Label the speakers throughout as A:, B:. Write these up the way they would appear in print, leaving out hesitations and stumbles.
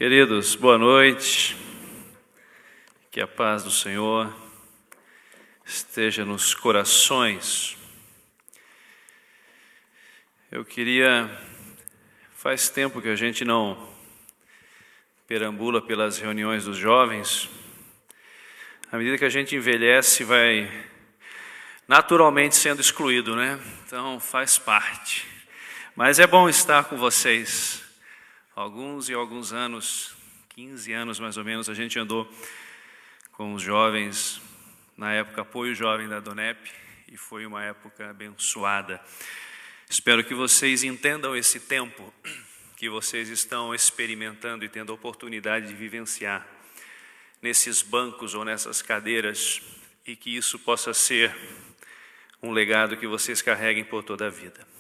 A: Queridos, boa noite, que a paz do Senhor esteja nos corações. Faz tempo que a gente não perambula pelas reuniões dos jovens. À medida que a gente envelhece, vai naturalmente sendo excluído, né? Então faz parte. Mas é bom estar com vocês. Alguns anos, 15 anos mais ou menos, a gente andou com os jovens, na época Apoio Jovem da DONEP, e foi uma época abençoada. Espero que vocês entendam esse tempo que vocês estão experimentando e tendo a oportunidade de vivenciar nesses bancos ou nessas cadeiras, e que isso possa ser um legado que vocês carreguem por toda a vida.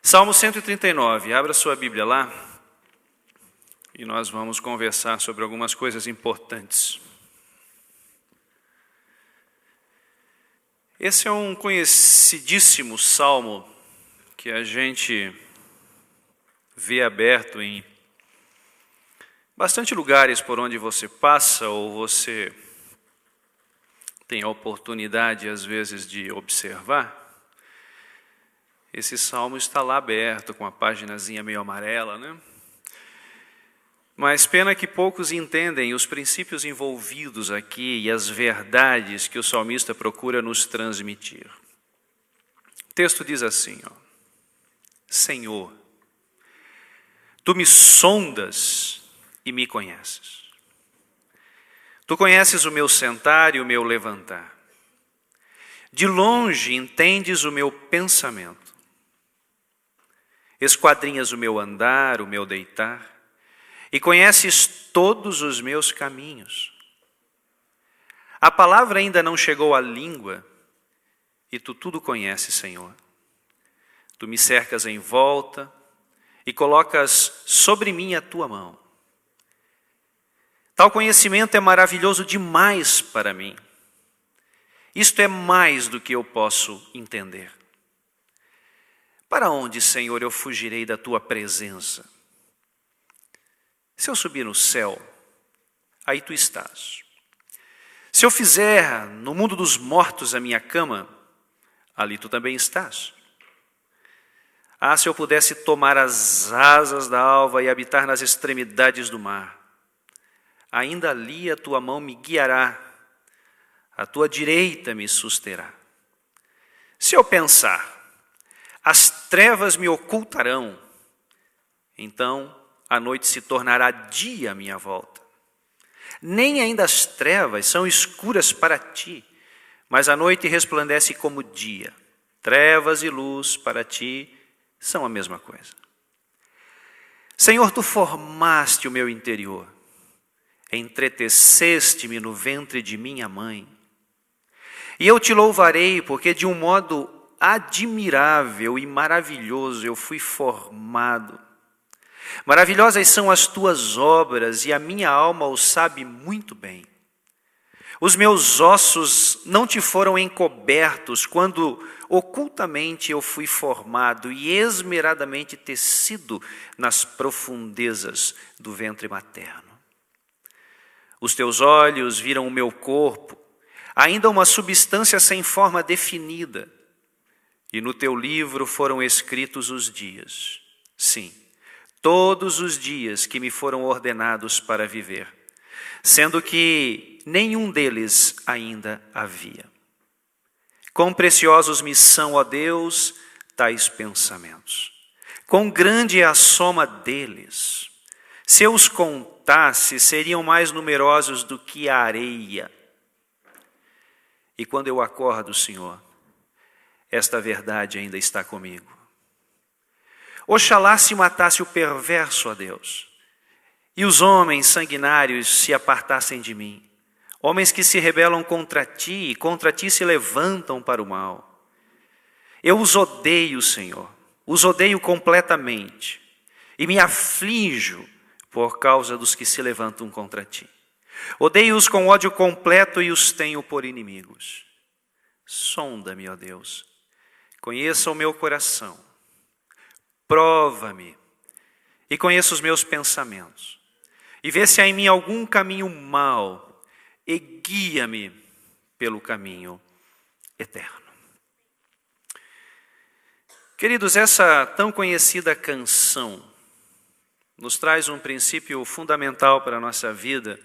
A: Salmo 139, abra sua Bíblia lá e nós vamos conversar sobre algumas coisas importantes. Esse é um conhecidíssimo salmo que a gente vê aberto em bastante lugares por onde você passa ou você tem a oportunidade, às vezes, de observar. Esse salmo está lá aberto, com a paginazinha meio amarela, né? Mas pena que poucos entendem os princípios envolvidos aqui e as verdades que o salmista procura nos transmitir. O texto diz assim, Senhor, Tu me sondas e me conheces. Tu conheces o meu sentar e o meu levantar. De longe entendes o meu pensamento. Esquadrinhas o meu andar, o meu deitar, e conheces todos os meus caminhos. A palavra ainda não chegou à língua, e Tu tudo conheces, Senhor. Tu me cercas em volta e colocas sobre mim a Tua mão. Tal conhecimento é maravilhoso demais para mim. Isto é mais do que eu posso entender. Para onde, Senhor, eu fugirei da Tua presença? Se eu subir no céu, aí Tu estás. Se eu fizer no mundo dos mortos a minha cama, ali Tu também estás. Ah, se eu pudesse tomar as asas da alva e habitar nas extremidades do mar, ainda ali a Tua mão me guiará, a Tua direita me susterá. Se eu pensar, as trevas me ocultarão, então a noite se tornará dia à minha volta. Nem ainda as trevas são escuras para Ti, mas a noite resplandece como dia. Trevas e luz para Ti são a mesma coisa. Senhor, Tu formaste o meu interior, entreteceste-me no ventre de minha mãe. E eu Te louvarei, porque de um modo admirável e maravilhoso eu fui formado. Maravilhosas são as Tuas obras, e a minha alma o sabe muito bem. Os meus ossos não Te foram encobertos, quando ocultamente eu fui formado e esmeradamente tecido nas profundezas do ventre materno. Os Teus olhos viram o meu corpo, ainda uma substância sem forma definida, e no Teu livro foram escritos os dias, sim, todos os dias que me foram ordenados para viver, sendo que nenhum deles ainda havia. Quão preciosos me são, ó Deus, tais pensamentos. Quão grande é a soma deles. Se eu os contasse, seriam mais numerosos do que a areia. E quando eu acordo, Senhor, esta verdade ainda está comigo. Oxalá se matasse o perverso, ó Deus, e os homens sanguinários se apartassem de mim. Homens que se rebelam contra Ti e contra Ti se levantam para o mal. Eu os odeio, Senhor, os odeio completamente, e me aflijo por causa dos que se levantam contra Ti. Odeio-os com ódio completo e os tenho por inimigos. Sonda-me, ó Deus, conheça o meu coração, prova-me e conheça os meus pensamentos. e vê se há em mim algum caminho mau, e guia-me pelo caminho eterno. Queridos, essa tão conhecida canção nos traz um princípio fundamental para a nossa vida,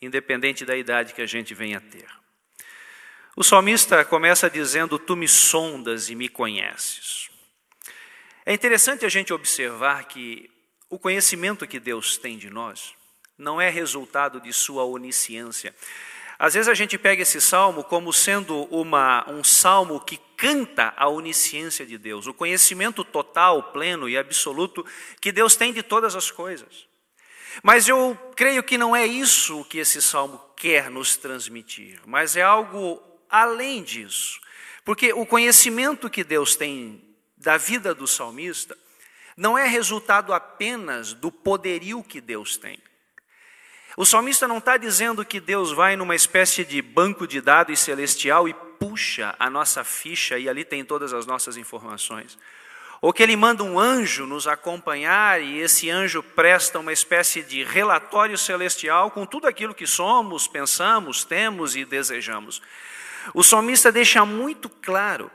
A: independente da idade que a gente venha a ter. O salmista começa dizendo: tu me sondas e me conheces. É interessante a gente observar que o conhecimento que Deus tem de nós não é resultado de sua onisciência. Às vezes a gente pega esse salmo como sendo um salmo que canta a onisciência de Deus, o conhecimento total, pleno e absoluto que Deus tem de todas as coisas. Mas eu creio que não é isso que esse salmo quer nos transmitir, mas é algo além disso. Porque o conhecimento que Deus tem da vida do salmista não é resultado apenas do poderio que Deus tem. O salmista não está dizendo que Deus vai numa espécie de banco de dados celestial e puxa a nossa ficha e ali tem todas as nossas informações. Ou que ele manda um anjo nos acompanhar e esse anjo presta uma espécie de relatório celestial com tudo aquilo que somos, pensamos, temos e desejamos. O salmista deixa muito claro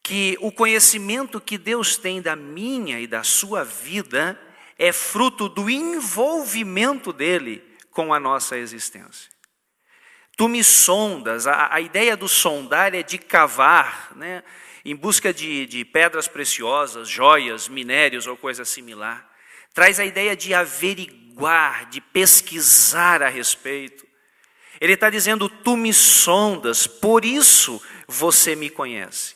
A: que o conhecimento que Deus tem da minha e da sua vida é fruto do envolvimento dele com a nossa existência. Tu me sondas, a ideia do sondar é de cavar, né, em busca de pedras preciosas, joias, minérios ou coisa similar. Traz a ideia de averiguar, de pesquisar a respeito. Ele está dizendo: tu me sondas, por isso você me conhece.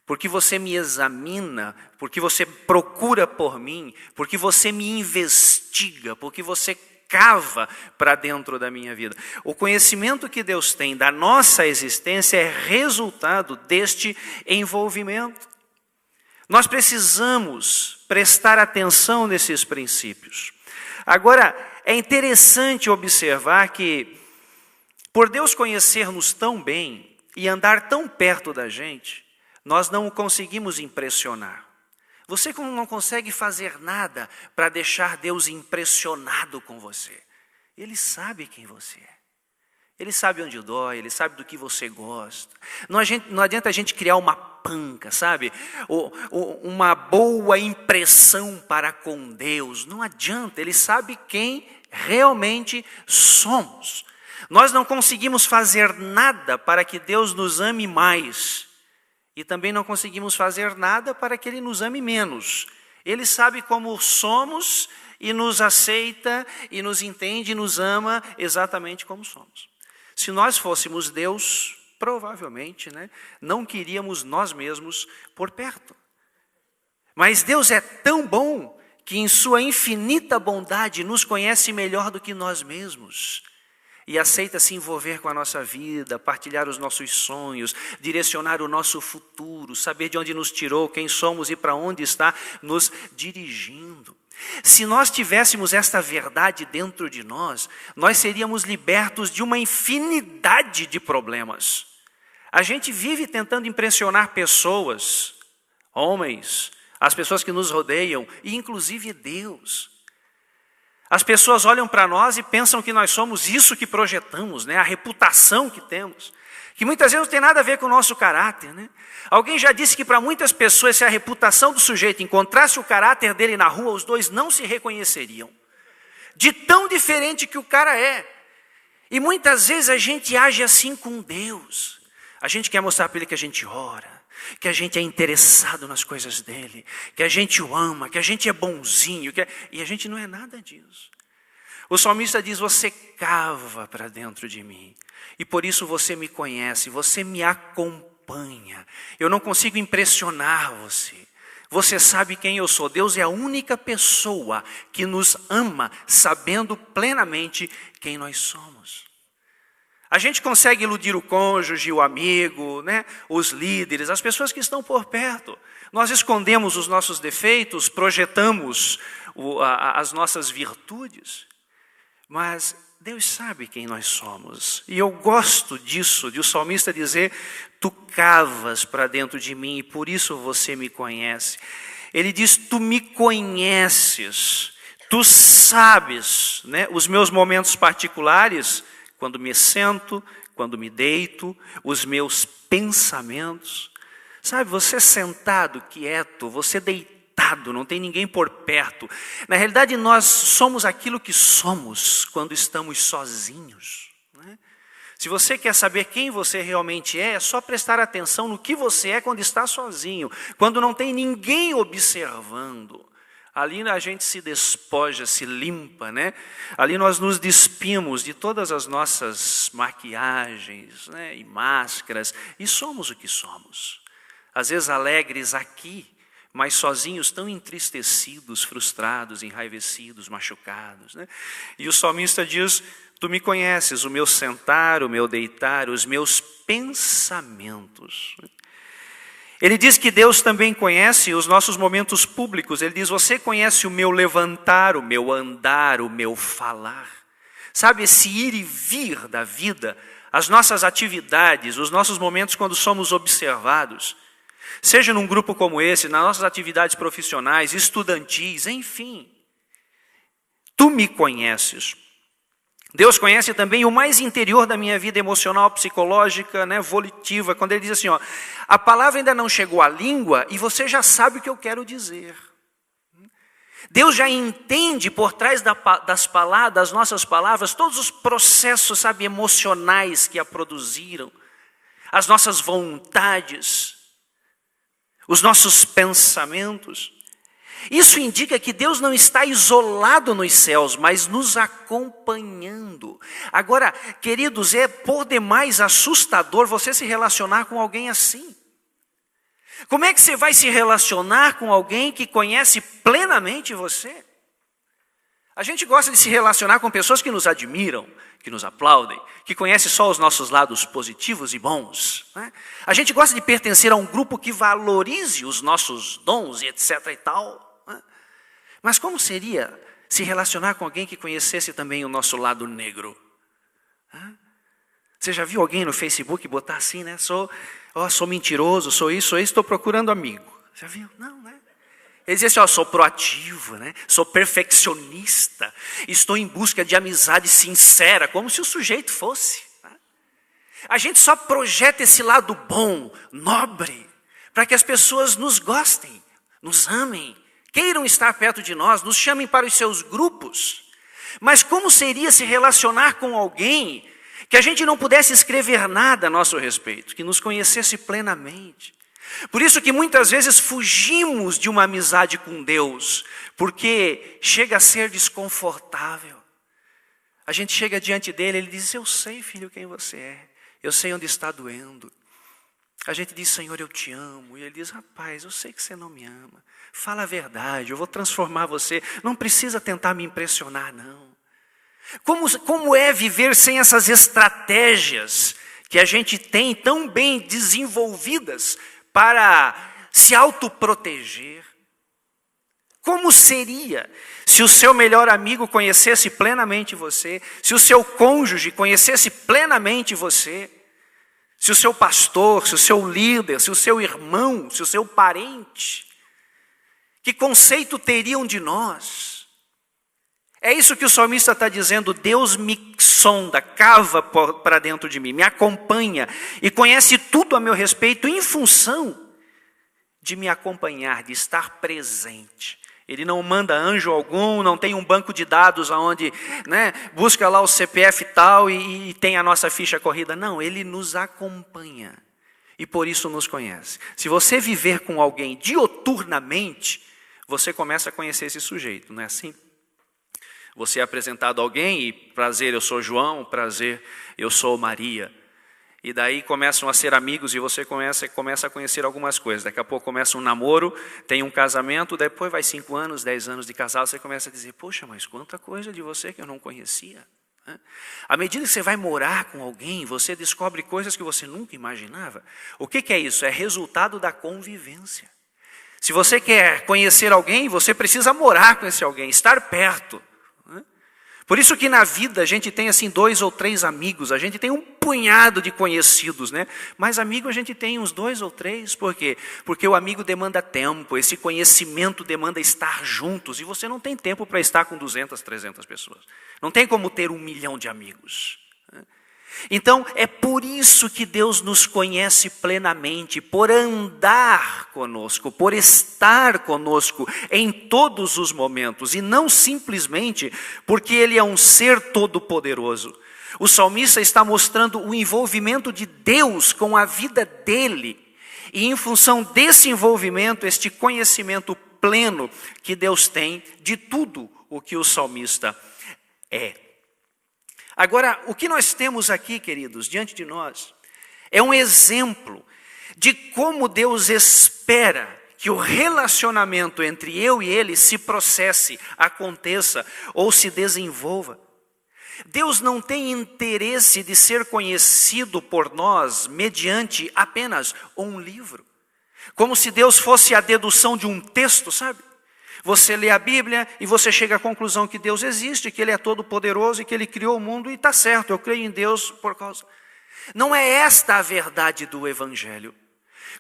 A: Porque você me examina, porque você procura por mim, porque você me investiga, porque você cava para dentro da minha vida. O conhecimento que Deus tem da nossa existência é resultado deste envolvimento. Nós precisamos prestar atenção nesses princípios. Agora, é interessante observar que, por Deus conhecer-nos tão bem e andar tão perto da gente, nós não o conseguimos impressionar. Você não consegue fazer nada para deixar Deus impressionado com você. Ele sabe quem você é. Ele sabe onde dói, ele sabe do que você gosta. Não adianta a gente criar uma panca, sabe? Uma boa impressão para com Deus. Não adianta, ele sabe quem realmente somos. Nós não conseguimos fazer nada para que Deus nos ame mais. E também não conseguimos fazer nada para que Ele nos ame menos. Ele sabe como somos e nos aceita e nos entende e nos ama exatamente como somos. Se nós fôssemos Deus, provavelmente, não queríamos nós mesmos por perto. Mas Deus é tão bom que em sua infinita bondade nos conhece melhor do que nós mesmos. E aceita se envolver com a nossa vida, partilhar os nossos sonhos, direcionar o nosso futuro, saber de onde nos tirou, quem somos e para onde está nos dirigindo. Se nós tivéssemos esta verdade dentro de nós, nós seríamos libertos de uma infinidade de problemas. A gente vive tentando impressionar pessoas, homens, as pessoas que nos rodeiam, e inclusive Deus. As pessoas olham para nós e pensam que nós somos isso que projetamos, a reputação que temos, que muitas vezes não tem nada a ver com o nosso caráter. Alguém já disse que para muitas pessoas, se a reputação do sujeito encontrasse o caráter dele na rua, os dois não se reconheceriam, de tão diferente que o cara é. E muitas vezes a gente age assim com Deus. A gente quer mostrar para Ele que a gente ora, que a gente é interessado nas coisas dele, que a gente o ama, que a gente é bonzinho, e a gente não é nada disso. O salmista diz: você cava para dentro de mim, e por isso você me conhece, você me acompanha. Eu não consigo impressionar você. Você sabe quem eu sou. Deus é a única pessoa que nos ama, sabendo plenamente quem nós somos. A gente consegue iludir o cônjuge, o amigo, os líderes, as pessoas que estão por perto. Nós escondemos os nossos defeitos, projetamos as nossas virtudes, mas Deus sabe quem nós somos. E eu gosto disso, de o salmista dizer: tu cavas para dentro de mim e por isso você me conhece. Ele diz: tu me conheces, Tu sabes, né, os meus momentos particulares, quando me sento, quando me deito, os meus pensamentos. Sabe, você sentado, quieto, você deitado, não tem ninguém por perto. Na realidade, nós somos aquilo que somos quando estamos sozinhos, né? Se você quer saber quem você realmente é só prestar atenção no que você é quando está sozinho, quando não tem ninguém observando. Ali a gente se despoja, se limpa, né? Ali nós nos despimos de todas as nossas maquiagens, né, e máscaras, e somos o que somos. Às vezes alegres aqui, mas sozinhos, tão entristecidos, frustrados, enraivecidos, machucados, né? E o salmista diz: tu me conheces, o meu sentar, o meu deitar, os meus pensamentos. Ele diz que Deus também conhece os nossos momentos públicos. Ele diz: você conhece o meu levantar, o meu andar, o meu falar. Sabe, esse ir e vir da vida, as nossas atividades, os nossos momentos quando somos observados. Seja num grupo como esse, nas nossas atividades profissionais, estudantis, enfim. Tu me conheces. Deus conhece também o mais interior da minha vida emocional, psicológica, né, volitiva, quando ele diz assim, ó, a palavra ainda não chegou à língua e você já sabe o que eu quero dizer. Deus já entende por trás das nossas palavras, todos os processos, sabe, emocionais que a produziram, as nossas vontades, os nossos pensamentos. Isso indica que Deus não está isolado nos céus, mas nos acompanhando. Agora, queridos, é por demais assustador você se relacionar com alguém assim. Como é que você vai se relacionar com alguém que conhece plenamente você? A gente gosta de se relacionar com pessoas que nos admiram, que nos aplaudem, que conhecem só os nossos lados positivos e bons, né? A gente gosta de pertencer a um grupo que valorize os nossos dons e etc. e tal, né? Mas como seria se relacionar com alguém que conhecesse também o nosso lado negro? Você já viu alguém no Facebook botar assim, né? Sou mentiroso, sou isso, estou procurando amigo. Já viu? Não, né? Ele diz assim, sou proativo, né? Sou perfeccionista, estou em busca de amizade sincera, como se o sujeito fosse. Né? A gente só projeta esse lado bom, nobre, para que as pessoas nos gostem, nos amem, queiram estar perto de nós, nos chamem para os seus grupos. Mas como seria se relacionar com alguém que a gente não pudesse escrever nada a nosso respeito, que nos conhecesse plenamente? Por isso que muitas vezes fugimos de uma amizade com Deus, porque chega a ser desconfortável. A gente chega diante dele, ele diz, eu sei, filho, quem você é, eu sei onde está doendo. A gente diz, Senhor, eu te amo, e ele diz, rapaz, eu sei que você não me ama, fala a verdade, eu vou transformar você, não precisa tentar me impressionar, não. Como é viver sem essas estratégias que a gente tem tão bem desenvolvidas para se autoproteger? Como seria se o seu melhor amigo conhecesse plenamente você, se o seu cônjuge conhecesse plenamente você, se o seu pastor, se o seu líder, se o seu irmão, se o seu parente? Que conceito teriam de nós? É isso que o salmista está dizendo, Deus me sonda, cava para dentro de mim, me acompanha e conhece tudo a meu respeito em função de me acompanhar, de estar presente. Ele não manda anjo algum, não tem um banco de dados onde, né, busca lá o CPF tal e tem a nossa ficha corrida. Não, ele nos acompanha e por isso nos conhece. Se você viver com alguém dioturnamente, você começa a conhecer esse sujeito, não é assim? Você é apresentado a alguém e prazer, eu sou João, prazer, eu sou Maria. E daí começam a ser amigos e você começa a conhecer algumas coisas. Daqui a pouco começa um namoro, tem um casamento, depois vai 5 anos, 10 anos de casado, você começa a dizer, poxa, mas quanta coisa de você que eu não conhecia. À medida que você vai morar com alguém, você descobre coisas que você nunca imaginava. O que é isso? É resultado da convivência. Se você quer conhecer alguém, você precisa morar com esse alguém, estar perto. Por isso que na vida a gente tem assim 2 ou 3 amigos, a gente tem um punhado de conhecidos, né? Mas amigo a gente tem uns 2 ou 3, por quê? Porque o amigo demanda tempo, esse conhecimento demanda estar juntos, e você não tem tempo para estar com 200, 300 pessoas. Não tem como ter 1 milhão de amigos. Então, é por isso que Deus nos conhece plenamente, por andar conosco, por estar conosco em todos os momentos, e não simplesmente porque Ele é um ser todo-poderoso. O salmista está mostrando o envolvimento de Deus com a vida dele, e em função desse envolvimento, este conhecimento pleno que Deus tem de tudo o que o salmista é. Agora, o que nós temos aqui, queridos, diante de nós, é um exemplo de como Deus espera que o relacionamento entre eu e Ele se processe, aconteça ou se desenvolva. Deus não tem interesse de ser conhecido por nós mediante apenas um livro. Como se Deus fosse a dedução de um texto, sabe? Você lê a Bíblia e você chega à conclusão que Deus existe, que Ele é todo poderoso e que Ele criou o mundo e está certo, eu creio em Deus por causa. Não é esta a verdade do Evangelho.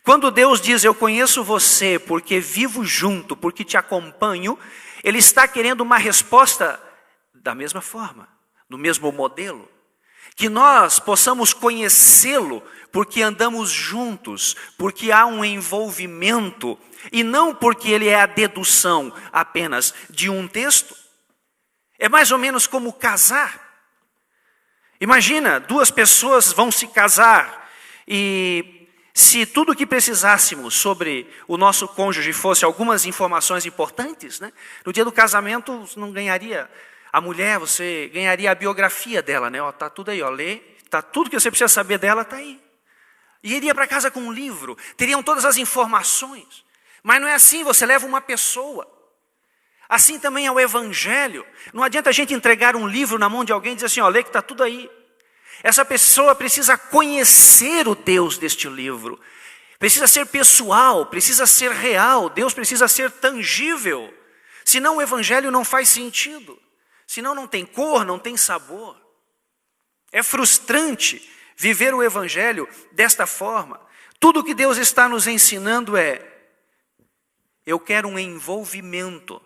A: Quando Deus diz, eu conheço você porque vivo junto, porque te acompanho, Ele está querendo uma resposta da mesma forma, do mesmo modelo. Que nós possamos conhecê-lo porque andamos juntos, porque há um envolvimento, e não porque ele é a dedução apenas de um texto. É mais ou menos como casar. Imagina, 2 pessoas vão se casar, e se tudo o que precisássemos sobre o nosso cônjuge fosse algumas informações importantes, né? No dia do casamento você não ganharia a mulher, você ganharia a biografia dela, né? Está tudo aí, lê, tá tudo que você precisa saber dela está aí. E iria para casa com um livro, teriam todas as informações. Mas não é assim, você leva uma pessoa. Assim também é o Evangelho. Não adianta a gente entregar um livro na mão de alguém e dizer assim, lê que está tudo aí. Essa pessoa precisa conhecer o Deus deste livro. Precisa ser pessoal, precisa ser real. Deus precisa ser tangível. Senão o Evangelho não faz sentido. Senão não tem cor, não tem sabor. É frustrante viver o Evangelho desta forma. Tudo que Deus está nos ensinando é, eu quero um envolvimento.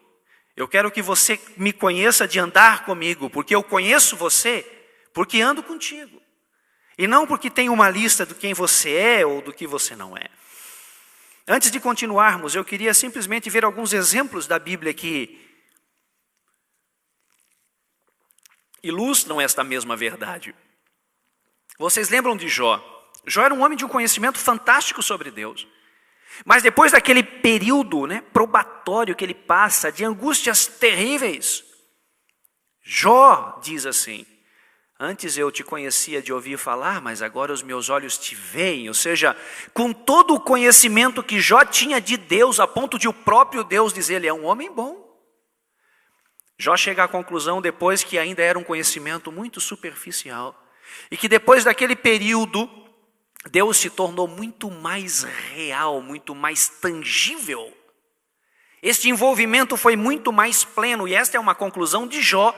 A: Eu quero que você me conheça de andar comigo, porque eu conheço você, porque ando contigo. E não porque tenho uma lista de quem você é ou do que você não é. Antes de continuarmos, eu queria simplesmente ver alguns exemplos da Bíblia que ilustram esta mesma verdade. Vocês lembram de Jó? Jó era um homem de um conhecimento fantástico sobre Deus. Mas depois daquele período, probatório que ele passa, de angústias terríveis, Jó diz assim, antes eu te conhecia de ouvir falar, mas agora os meus olhos te veem. Ou seja, com todo o conhecimento que Jó tinha de Deus, a ponto de o próprio Deus dizer, ele é um homem bom. Jó chega à conclusão depois que ainda era um conhecimento muito superficial. E que depois daquele período, Deus se tornou muito mais real, muito mais tangível. Este envolvimento foi muito mais pleno, e esta é uma conclusão de Jó,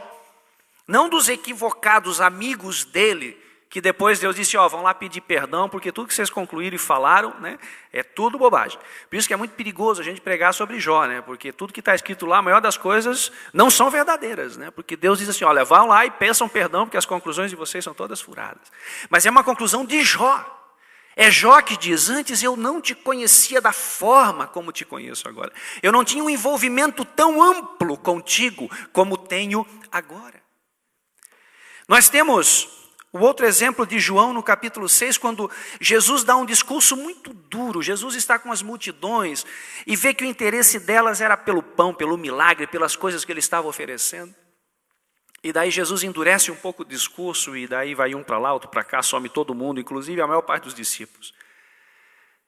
A: não dos equivocados amigos dele, que depois Deus disse, vão lá pedir perdão, porque tudo que vocês concluíram e falaram, é tudo bobagem. Por isso que é muito perigoso a gente pregar sobre Jó, porque tudo que está escrito lá, a maior das coisas, não são verdadeiras, porque Deus diz assim, vão lá e peçam perdão, porque as conclusões de vocês são todas furadas. Mas é uma conclusão de Jó. É Jó que diz, antes eu não te conhecia da forma como te conheço agora. Eu não tinha um envolvimento tão amplo contigo como tenho agora. Nós temos o outro exemplo de João no capítulo 6, quando Jesus dá um discurso muito duro. Jesus está com as multidões e vê que o interesse delas era pelo pão, pelo milagre, pelas coisas que ele estava oferecendo. E daí Jesus endurece um pouco o discurso e daí vai um para lá, outro para cá, some todo mundo, inclusive a maior parte dos discípulos.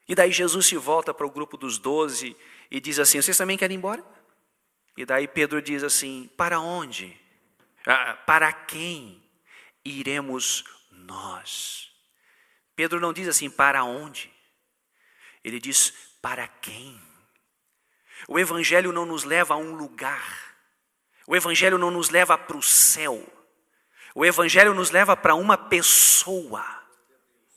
A: E daí Jesus se volta para o grupo dos 12 e diz assim, vocês também querem ir embora? E daí Pedro diz assim, para onde? Para quem iremos nós? Pedro não diz assim, para onde? Ele diz, para quem? O Evangelho não nos leva a um lugar. O Evangelho não nos leva para o céu. O Evangelho nos leva para uma pessoa.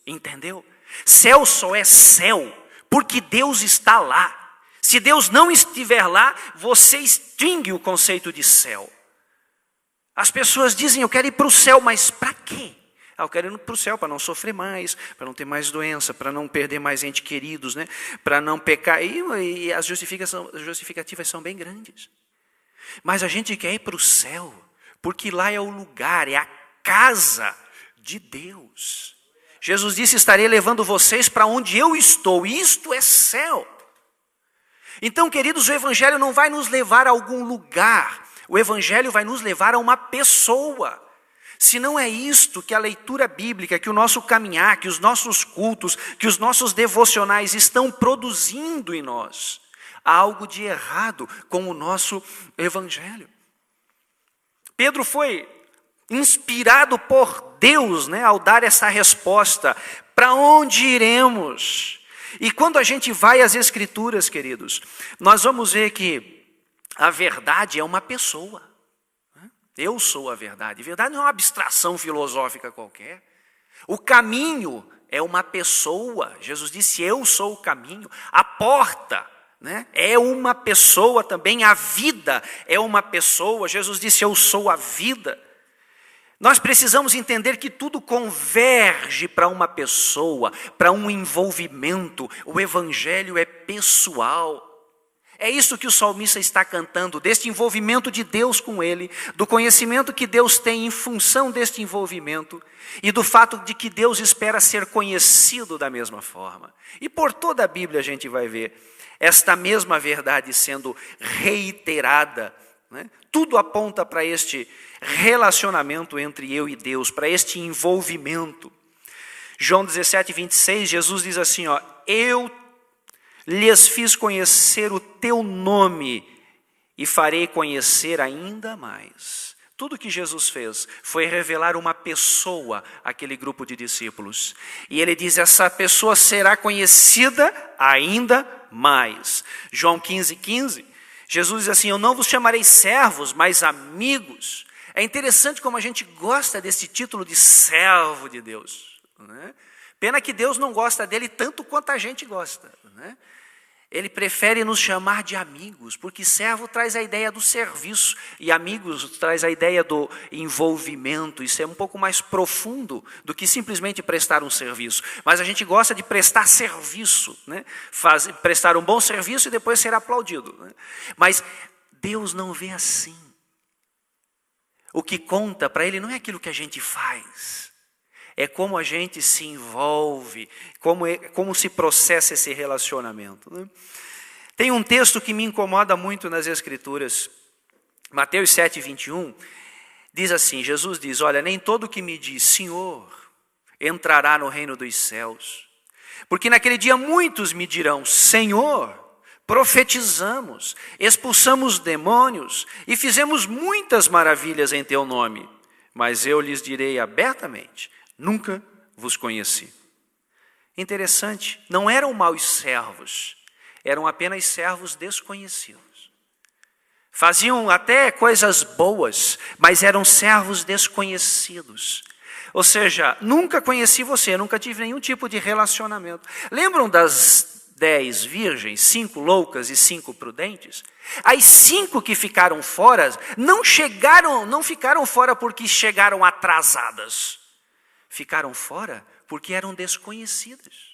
A: Entendeu? Céu só é céu porque Deus está lá. Se Deus não estiver lá, você extingue o conceito de céu. As pessoas dizem, eu quero ir para o céu, mas para quê? Eu quero ir para o céu para não sofrer mais, para não ter mais doença, para não perder mais entes queridos, né? Para não pecar. E as justificativas são bem grandes. Mas a gente quer ir para o céu, porque lá é o lugar, é a casa de Deus. Jesus disse, estarei levando vocês para onde eu estou, e isto é céu. Então, queridos, o Evangelho não vai nos levar a algum lugar, o Evangelho vai nos levar a uma pessoa. Se não é isto que a leitura bíblica, que o nosso caminhar, que os nossos cultos, que os nossos devocionais estão produzindo em nós, há algo de errado com o nosso Evangelho. Pedro foi inspirado por Deus, né, ao dar essa resposta, para onde iremos? E quando a gente vai às Escrituras, queridos, nós vamos ver que a verdade é uma pessoa. Eu sou a verdade. A verdade não é uma abstração filosófica qualquer. O caminho é uma pessoa. Jesus disse, eu sou o caminho. A porta, né, é uma pessoa também. A vida é uma pessoa. Jesus disse, eu sou a vida. Nós precisamos entender que tudo converge para uma pessoa, para um envolvimento. O Evangelho é pessoal. É isso que o salmista está cantando, deste envolvimento de Deus com ele, do conhecimento que Deus tem em função deste envolvimento e do fato de que Deus espera ser conhecido da mesma forma. E por toda a Bíblia a gente vai ver esta mesma verdade sendo reiterada, né? Tudo aponta para este relacionamento entre eu e Deus, para este envolvimento. João 17, 26, Jesus diz assim, ó, eu lhes fiz conhecer o teu nome e farei conhecer ainda mais. Tudo que Jesus fez foi revelar uma pessoa àquele grupo de discípulos. E ele diz, essa pessoa será conhecida ainda mais. João 15, 15, Jesus diz assim, eu não vos chamarei servos, mas amigos. É interessante como a gente gosta desse título de servo de Deus, né? Pena que Deus não gosta dele tanto quanto a gente gosta, né? Ele prefere nos chamar de amigos, porque servo traz a ideia do serviço e amigos traz a ideia do envolvimento. Isso é um pouco mais profundo do que simplesmente prestar um serviço. Mas a gente gosta de prestar serviço, né? Prestar um bom serviço e depois ser aplaudido, né? Mas Deus não vê assim. O que conta para Ele não é aquilo que a gente faz, é como a gente se envolve, como se processa esse relacionamento, né? Tem um texto que me incomoda muito nas Escrituras, Mateus 7, 21, diz assim, Jesus diz, olha, nem todo que me diz Senhor entrará no reino dos céus, porque naquele dia muitos me dirão, Senhor, profetizamos, expulsamos demônios e fizemos muitas maravilhas em teu nome, mas eu lhes direi abertamente, nunca vos conheci. Interessante, não eram maus servos, eram apenas servos desconhecidos. Faziam até coisas boas, mas eram servos desconhecidos. Ou seja, nunca conheci você, nunca tive nenhum tipo de relacionamento. Lembram das 10 virgens, 5 loucas e 5 prudentes? As 5 que ficaram fora, não ficaram fora porque chegaram atrasadas. Ficaram fora porque eram desconhecidas.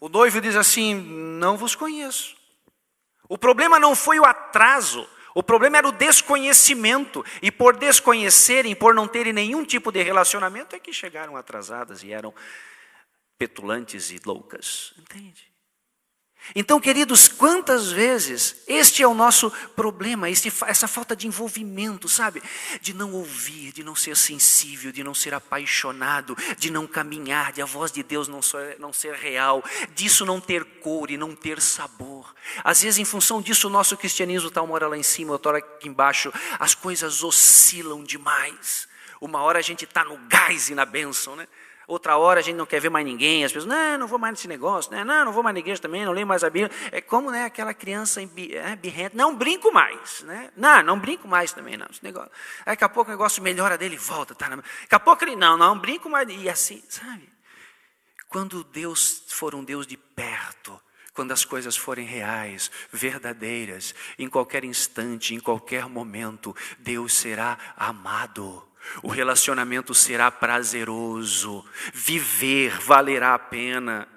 A: O noivo diz assim, não vos conheço. O problema não foi o atraso, o problema era o desconhecimento. E por desconhecerem, por não terem nenhum tipo de relacionamento, é que chegaram atrasadas e eram petulantes e loucas, entende? Então, queridos, quantas vezes este é o nosso problema, essa falta de envolvimento, sabe? De não ouvir, de não ser sensível, de não ser apaixonado, de não caminhar, de a voz de Deus não ser real, disso não ter cor e não ter sabor. Às vezes, em função disso, o nosso cristianismo está uma hora lá em cima, outra hora aqui embaixo, as coisas oscilam demais. Uma hora a gente está no gás e na bênção, né? Outra hora a gente não quer ver mais ninguém, as pessoas, não vou mais nesse negócio, né? Não vou mais na igreja também, não leio mais a Bíblia. É como, né, aquela criança birrenta, não brinco mais, né? Não brinco mais também, não. Esse negócio. Daqui a pouco o negócio melhora dele e volta. Tá? Daqui a pouco ele, não brinco mais. E assim, sabe? Quando Deus for um Deus de perto, quando as coisas forem reais, verdadeiras, em qualquer instante, em qualquer momento, Deus será amado. O relacionamento será prazeroso, viver valerá a pena.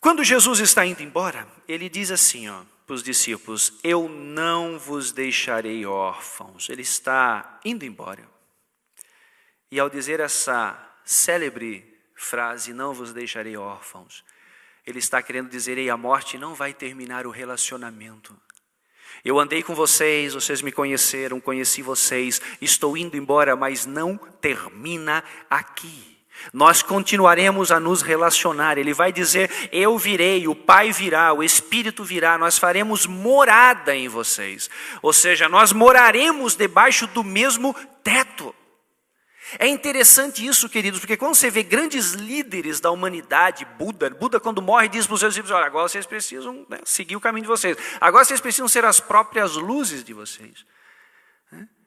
A: Quando Jesus está indo embora, ele diz assim, para os discípulos, eu não vos deixarei órfãos. Ele está indo embora. E ao dizer essa célebre frase, não vos deixarei órfãos, ele está querendo dizer, a morte não vai terminar o relacionamento. Eu andei com vocês, vocês me conheceram, conheci vocês, estou indo embora, mas não termina aqui. Nós continuaremos a nos relacionar. Ele vai dizer, eu virei, o Pai virá, o Espírito virá, nós faremos morada em vocês. Ou seja, nós moraremos debaixo do mesmo teto. É interessante isso, queridos, porque quando você vê grandes líderes da humanidade, Buda quando morre diz para os seus discípulos, olha, agora vocês precisam seguir o caminho de vocês. Agora vocês precisam ser as próprias luzes de vocês.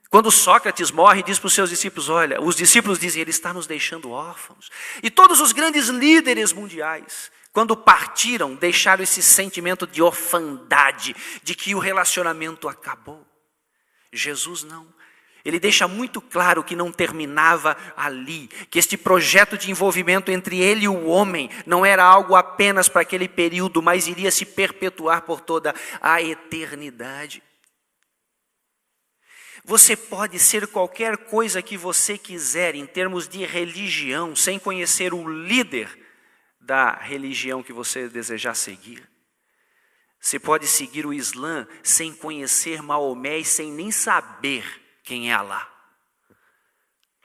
A: Quando Sócrates morre, diz para os seus discípulos, olha, os discípulos dizem, ele está nos deixando órfãos. E todos os grandes líderes mundiais, quando partiram, deixaram esse sentimento de orfandade, de que o relacionamento acabou. Jesus não. Ele deixa muito claro que não terminava ali, que este projeto de envolvimento entre ele e o homem não era algo apenas para aquele período, mas iria se perpetuar por toda a eternidade. Você pode ser qualquer coisa que você quiser em termos de religião, sem conhecer o líder da religião que você desejar seguir. Você pode seguir o Islã sem conhecer Maomé e sem nem saber quem é Alá.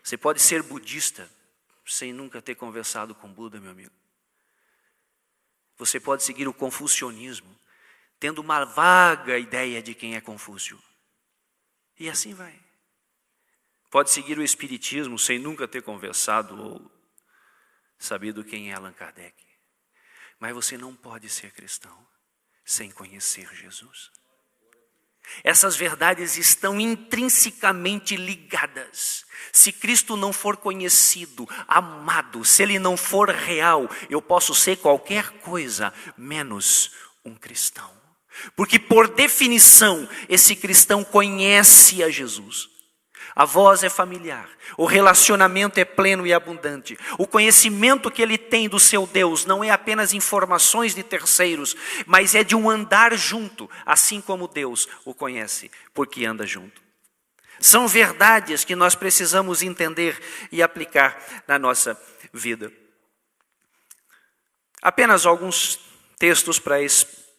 A: Você pode ser budista sem nunca ter conversado com Buda, meu amigo. Você pode seguir o confucionismo, tendo uma vaga ideia de quem é Confúcio. E assim vai. Pode seguir o espiritismo sem nunca ter conversado ou sabido quem é Allan Kardec. Mas você não pode ser cristão sem conhecer Jesus. Essas verdades estão intrinsecamente ligadas. Se Cristo não for conhecido, amado, se Ele não for real, eu posso ser qualquer coisa menos um cristão. Porque por definição, esse cristão conhece a Jesus. A voz é familiar, o relacionamento é pleno e abundante. O conhecimento que ele tem do seu Deus não é apenas informações de terceiros, mas é de um andar junto, assim como Deus o conhece, porque anda junto. São verdades que nós precisamos entender e aplicar na nossa vida. Apenas alguns textos para explicitar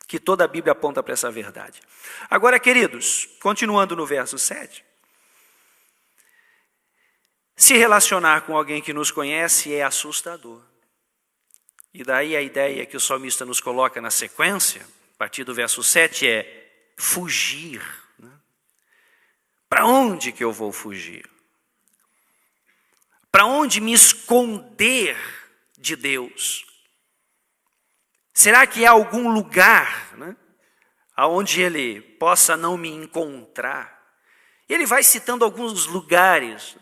A: que toda a Bíblia aponta para essa verdade. Agora, queridos, continuando no verso 7. Se relacionar com alguém que nos conhece é assustador. E daí a ideia que o salmista nos coloca na sequência, a partir do verso 7, é fugir. Para onde que eu vou fugir? Para onde me esconder de Deus? Será que há algum lugar, onde ele possa não me encontrar? Ele vai citando alguns lugares.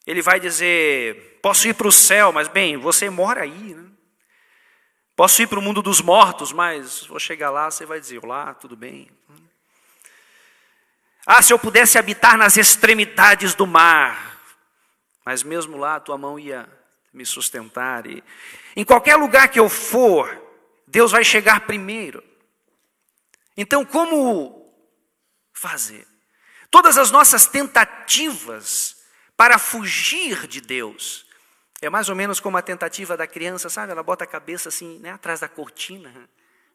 A: Ele vai dizer, posso ir para o céu, mas bem, você mora aí. Posso ir para o mundo dos mortos, mas vou chegar lá, você vai dizer, olá, tudo bem? Se eu pudesse habitar nas extremidades do mar, mas mesmo lá a tua mão ia me sustentar. E em qualquer lugar que eu for, Deus vai chegar primeiro. Então, como fazer? Todas as nossas tentativas para fugir de Deus, é mais ou menos como a tentativa da criança, sabe? Ela bota a cabeça assim, atrás da cortina.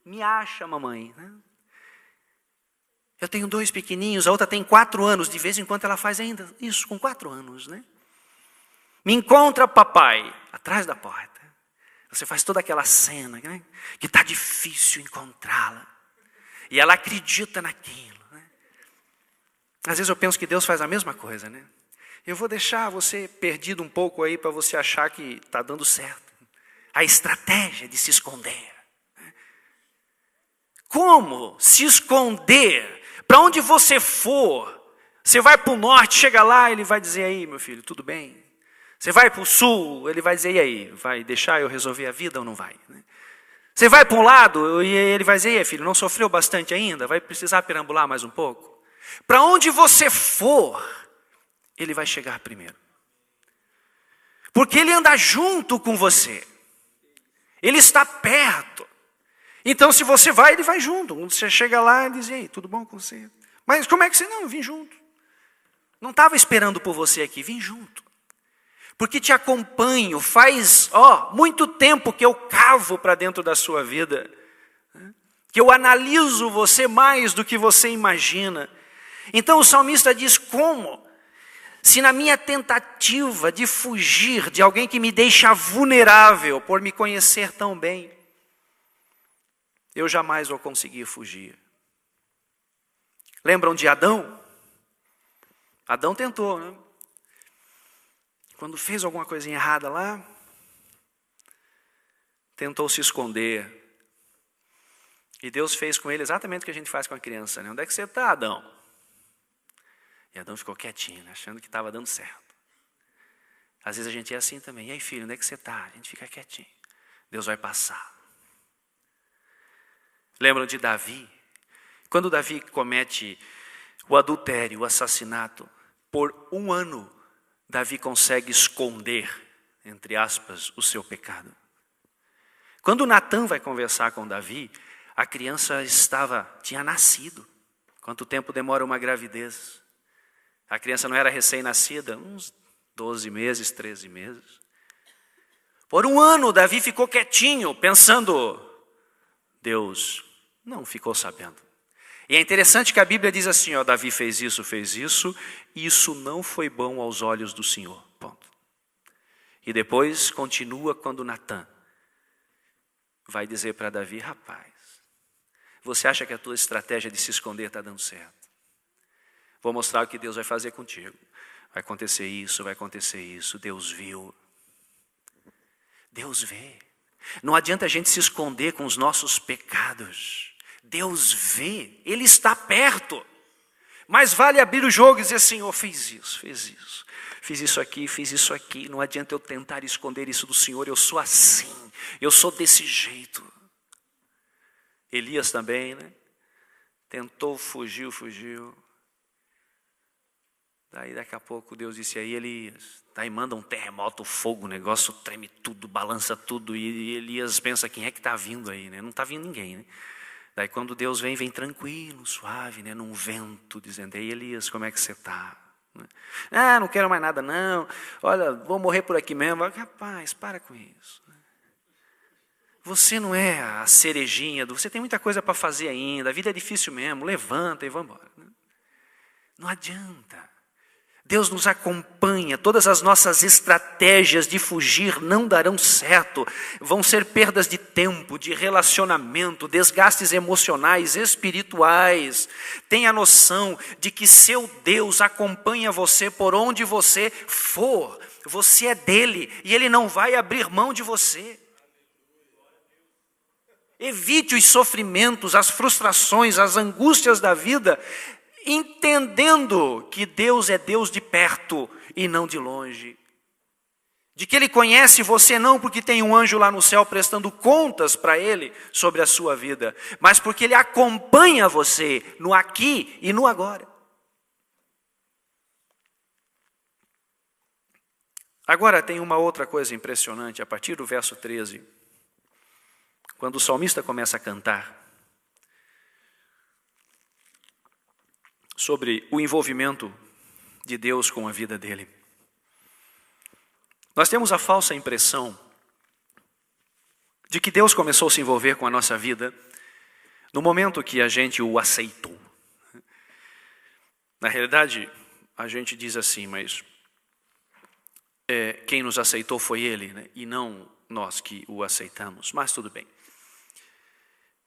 A: Me acha, mamãe. Eu tenho 2 pequenininhos, a outra tem 4 anos. De vez em quando ela faz ainda isso, com 4 anos, Me encontra, papai, atrás da porta. Você faz toda aquela cena, que está difícil encontrá-la. E ela acredita naquilo. Às vezes eu penso que Deus faz a mesma coisa, né? Eu vou deixar você perdido um pouco aí para você achar que está dando certo. A estratégia de se esconder. Como se esconder? Para onde você for, você vai para o norte, chega lá, ele vai dizer, aí meu filho, tudo bem? Você vai para o sul, ele vai dizer, e aí, vai deixar eu resolver a vida ou não vai? Você vai para um lado, e ele vai dizer, e aí filho, não sofreu bastante ainda? Vai precisar perambular mais um pouco? Para onde você for, ele vai chegar primeiro. Porque ele anda junto com você. Ele está perto. Então, se você vai, ele vai junto. Quando você chega lá, ele diz, ei, tudo bom com você? Mas como é que você não? Eu vim junto. Não estava esperando por você aqui, vim junto. Porque te acompanho, faz muito tempo que eu cavo para dentro da sua vida. Que eu analiso você mais do que você imagina. Então o salmista diz, como? Se na minha tentativa de fugir de alguém que me deixa vulnerável por me conhecer tão bem, eu jamais vou conseguir fugir. Lembram de Adão? Adão tentou, né? Quando fez alguma coisinha errada lá, tentou se esconder. E Deus fez com ele exatamente o que a gente faz com a criança, né? Onde é que você está, Adão? E Adão ficou quietinho, né? Achando que estava dando certo. Às vezes a gente é assim também. E aí, filho, onde é que você está? A gente fica quietinho. Deus vai passar. Lembram de Davi? Quando Davi comete o adultério, o assassinato, por 1 ano, Davi consegue esconder, entre aspas, o seu pecado. Quando Natã vai conversar com Davi, a criança tinha nascido. Quanto tempo demora uma gravidez? A criança não era recém-nascida, uns 12 meses, 13 meses. Por 1 ano, Davi ficou quietinho, pensando, Deus não ficou sabendo. E é interessante que a Bíblia diz assim, Davi fez isso, e isso não foi bom aos olhos do Senhor. Ponto. E depois continua quando Natã vai dizer para Davi, rapaz, você acha que a tua estratégia de se esconder está dando certo? Vou mostrar o que Deus vai fazer contigo. Vai acontecer isso, Deus viu. Deus vê. Não adianta a gente se esconder com os nossos pecados. Deus vê, Ele está perto. Mas vale abrir o jogo e dizer, Senhor, fiz isso. Fiz isso aqui. Não adianta eu tentar esconder isso do Senhor, eu sou assim, eu sou desse jeito. Elias também, né? Tentou, fugiu. Daí daqui a pouco Deus disse aí, Elias, daí manda um terremoto, fogo, o negócio treme tudo, balança tudo, e Elias pensa, quem é que está vindo aí, né? Não está vindo ninguém, né? Daí quando Deus vem tranquilo, suave, né? Num vento, dizendo, ei Elias, como é que você está? Não quero mais nada não, olha, vou morrer por aqui mesmo. Rapaz, para com isso. Você não é a cerejinha, você tem muita coisa para fazer ainda, a vida é difícil mesmo, levanta e vamos embora. Não adianta. Deus nos acompanha, todas as nossas estratégias de fugir não darão certo, vão ser perdas de tempo, de relacionamento, desgastes emocionais, espirituais. Tenha noção de que seu Deus acompanha você por onde você for, você é dele e ele não vai abrir mão de você. Evite os sofrimentos, as frustrações, as angústias da vida, entendendo que Deus é Deus de perto e não de longe. De que Ele conhece você não porque tem um anjo lá no céu prestando contas para Ele sobre a sua vida, mas porque Ele acompanha você no aqui e no agora. Agora tem uma outra coisa impressionante, a partir do verso 13, quando o salmista começa a cantar sobre o envolvimento de Deus com a vida dele. Nós temos a falsa impressão de que Deus começou a se envolver com a nossa vida no momento que a gente o aceitou. Na realidade, a gente diz assim, mas quem nos aceitou foi Ele, né? E não nós que o aceitamos, mas tudo bem.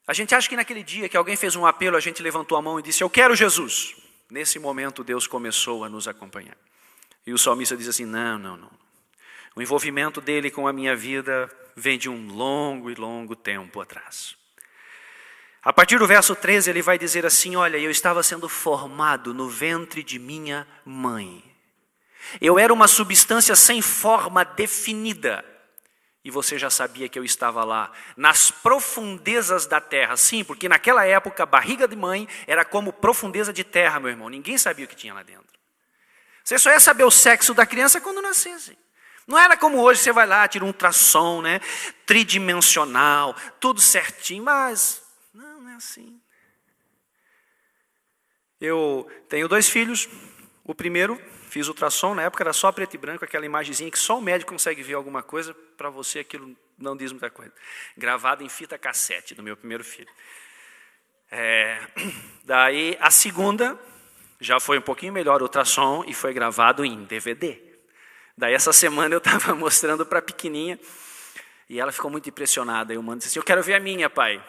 A: A gente acha que naquele dia que alguém fez um apelo, a gente levantou a mão e disse, eu quero Jesus. Nesse momento Deus começou a nos acompanhar. E o salmista diz assim, não. O envolvimento dele com a minha vida vem de um longo e longo tempo atrás. A partir do verso 13 ele vai dizer assim, olha, eu estava sendo formado no ventre de minha mãe. Eu era uma substância sem forma definida. E você já sabia que eu estava lá, nas profundezas da terra. Sim, porque naquela época, barriga de mãe era como profundeza de terra, meu irmão. Ninguém sabia o que tinha lá dentro. Você só ia saber o sexo da criança quando nascesse. Não era como hoje, você vai lá, tira um ultrassom, né? Tridimensional, tudo certinho, mas não é assim. Eu tenho 2 filhos. O primeiro, fiz ultrassom, na época era só preto e branco, aquela imagenzinha que só o médico consegue ver alguma coisa, para você aquilo não diz muita coisa. Gravado em fita cassete, do meu primeiro filho. Daí a segunda, já foi um pouquinho melhor o ultrassom e foi gravado em DVD. Daí essa semana eu estava mostrando para a pequenininha e ela ficou muito impressionada. Eu mando assim, eu quero ver a minha, pai.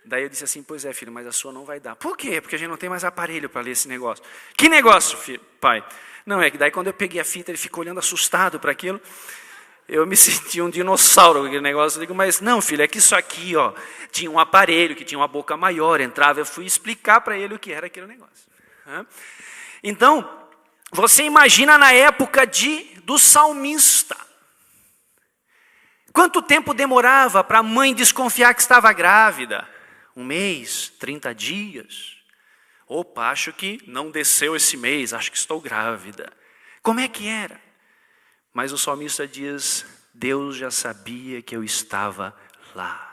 A: Daí eu disse assim, pois é, filho, mas a sua não vai dar. Por quê? Porque a gente não tem mais aparelho para ler esse negócio. Que negócio, filho, pai? Não, é que daí quando eu peguei a fita, ele ficou olhando assustado para aquilo. Eu me senti um dinossauro com aquele negócio. Eu digo, mas não, filho, é que isso aqui, ó, tinha um aparelho que tinha uma boca maior, entrava. Eu fui explicar para ele o que era aquele negócio. Então, você imagina na época do salmista. Quanto tempo demorava para a mãe desconfiar que estava grávida? 1 mês, 30 dias. Opa, acho que não desceu esse mês, acho que estou grávida. Como é que era? Mas o salmista diz, Deus já sabia que eu estava lá.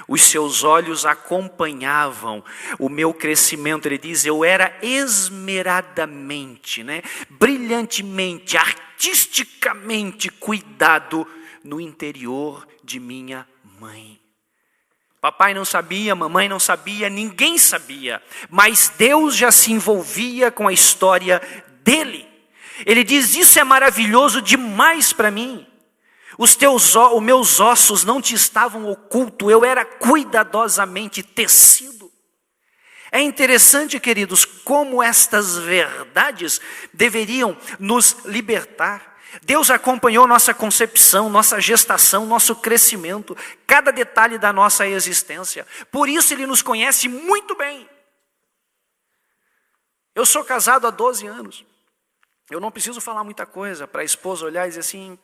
A: Os seus olhos acompanhavam o meu crescimento. Ele diz, eu era esmeradamente, brilhantemente, artisticamente cuidado no interior de minha mãe. Papai não sabia, mamãe não sabia, ninguém sabia. Mas Deus já se envolvia com a história dele. Ele diz, isso é maravilhoso demais para mim. Os meus ossos não te estavam ocultos, eu era cuidadosamente tecido. É interessante, queridos, como estas verdades deveriam nos libertar. Deus acompanhou nossa concepção, nossa gestação, nosso crescimento, cada detalhe da nossa existência. Por isso Ele nos conhece muito bem. Eu sou casado há 12 anos. Eu não preciso falar muita coisa para a esposa olhar e dizer assim,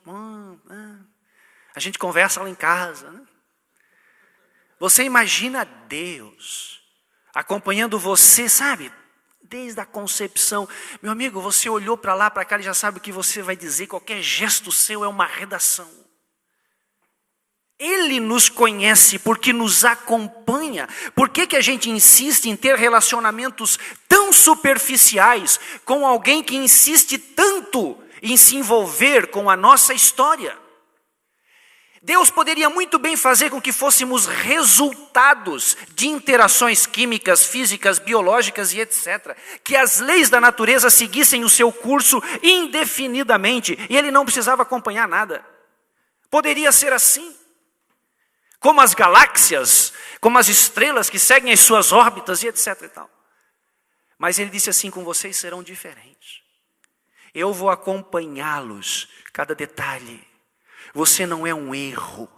A: a gente conversa lá em casa. Né? Você imagina Deus acompanhando você, sabe? Desde a concepção. Meu amigo, você olhou para lá, para cá, ele já sabe o que você vai dizer. Qualquer gesto seu é uma redação. Ele nos conhece porque nos acompanha. Por que a gente insiste em ter relacionamentos tão superficiais com alguém que insiste tanto em se envolver com a nossa história? Deus poderia muito bem fazer com que fôssemos resultados de interações químicas, físicas, biológicas e etc. Que as leis da natureza seguissem o seu curso indefinidamente e Ele não precisava acompanhar nada. Poderia ser assim. Como as galáxias, como as estrelas que seguem as suas órbitas e etc. e tal. Mas Ele disse assim, com vocês serão diferentes. Eu vou acompanhá-los, cada detalhe. Você não é um erro.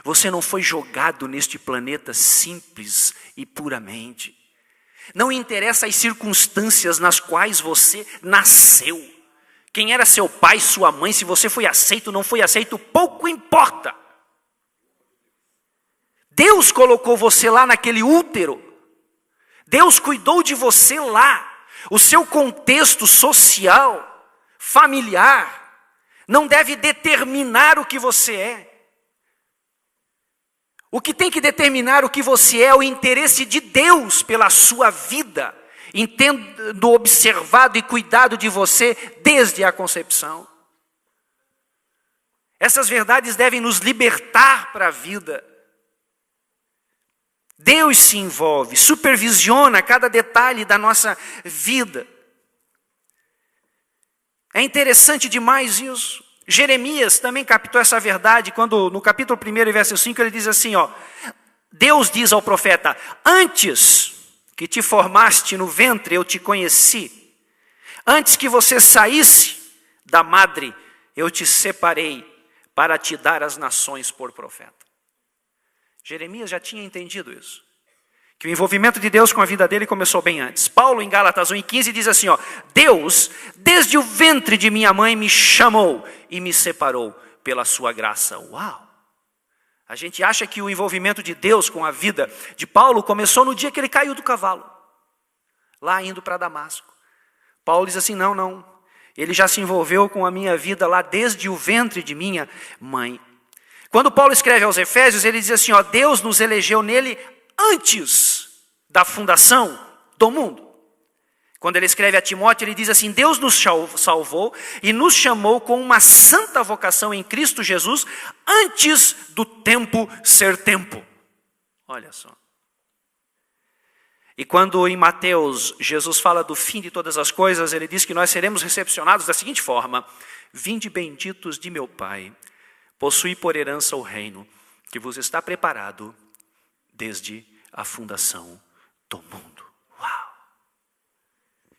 A: Você não foi jogado neste planeta simples e puramente. Não interessa as circunstâncias nas quais você nasceu. Quem era seu pai, sua mãe, se você foi aceito ou não foi aceito, pouco importa. Deus colocou você lá naquele útero. Deus cuidou de você lá. O seu contexto social, familiar, não deve determinar o que você é. O que tem que determinar o que você é o interesse de Deus pela sua vida, tendo observado e cuidado de você desde a concepção. Essas verdades devem nos libertar para a vida. Deus se envolve, supervisiona cada detalhe da nossa vida. É interessante demais isso. Jeremias também captou essa verdade quando no capítulo 1, verso 5, ele diz assim, Deus diz ao profeta, antes que que te formaste no ventre, eu te conheci. Antes que você saísse da madre, eu te separei para te dar as nações por profeta. Jeremias já tinha entendido isso, que o envolvimento de Deus com a vida dele começou bem antes. Paulo, em Gálatas 1:15, diz assim, Deus, desde o ventre de minha mãe, me chamou e me separou pela sua graça. Uau! A gente acha que o envolvimento de Deus com a vida de Paulo começou no dia que ele caiu do cavalo, lá indo para Damasco. Paulo diz assim, não. Ele já se envolveu com a minha vida lá desde o ventre de minha mãe. Quando Paulo escreve aos Efésios, ele diz assim, Deus nos elegeu nele antes da fundação do mundo. Quando ele escreve a Timóteo, ele diz assim, Deus nos salvou e nos chamou com uma santa vocação em Cristo Jesus antes do tempo ser tempo. Olha só. E quando em Mateus Jesus fala do fim de todas as coisas, ele diz que nós seremos recepcionados da seguinte forma, vinde benditos de meu Pai, possui por herança o reino que vos está preparado desde a fundação do mundo. Uau!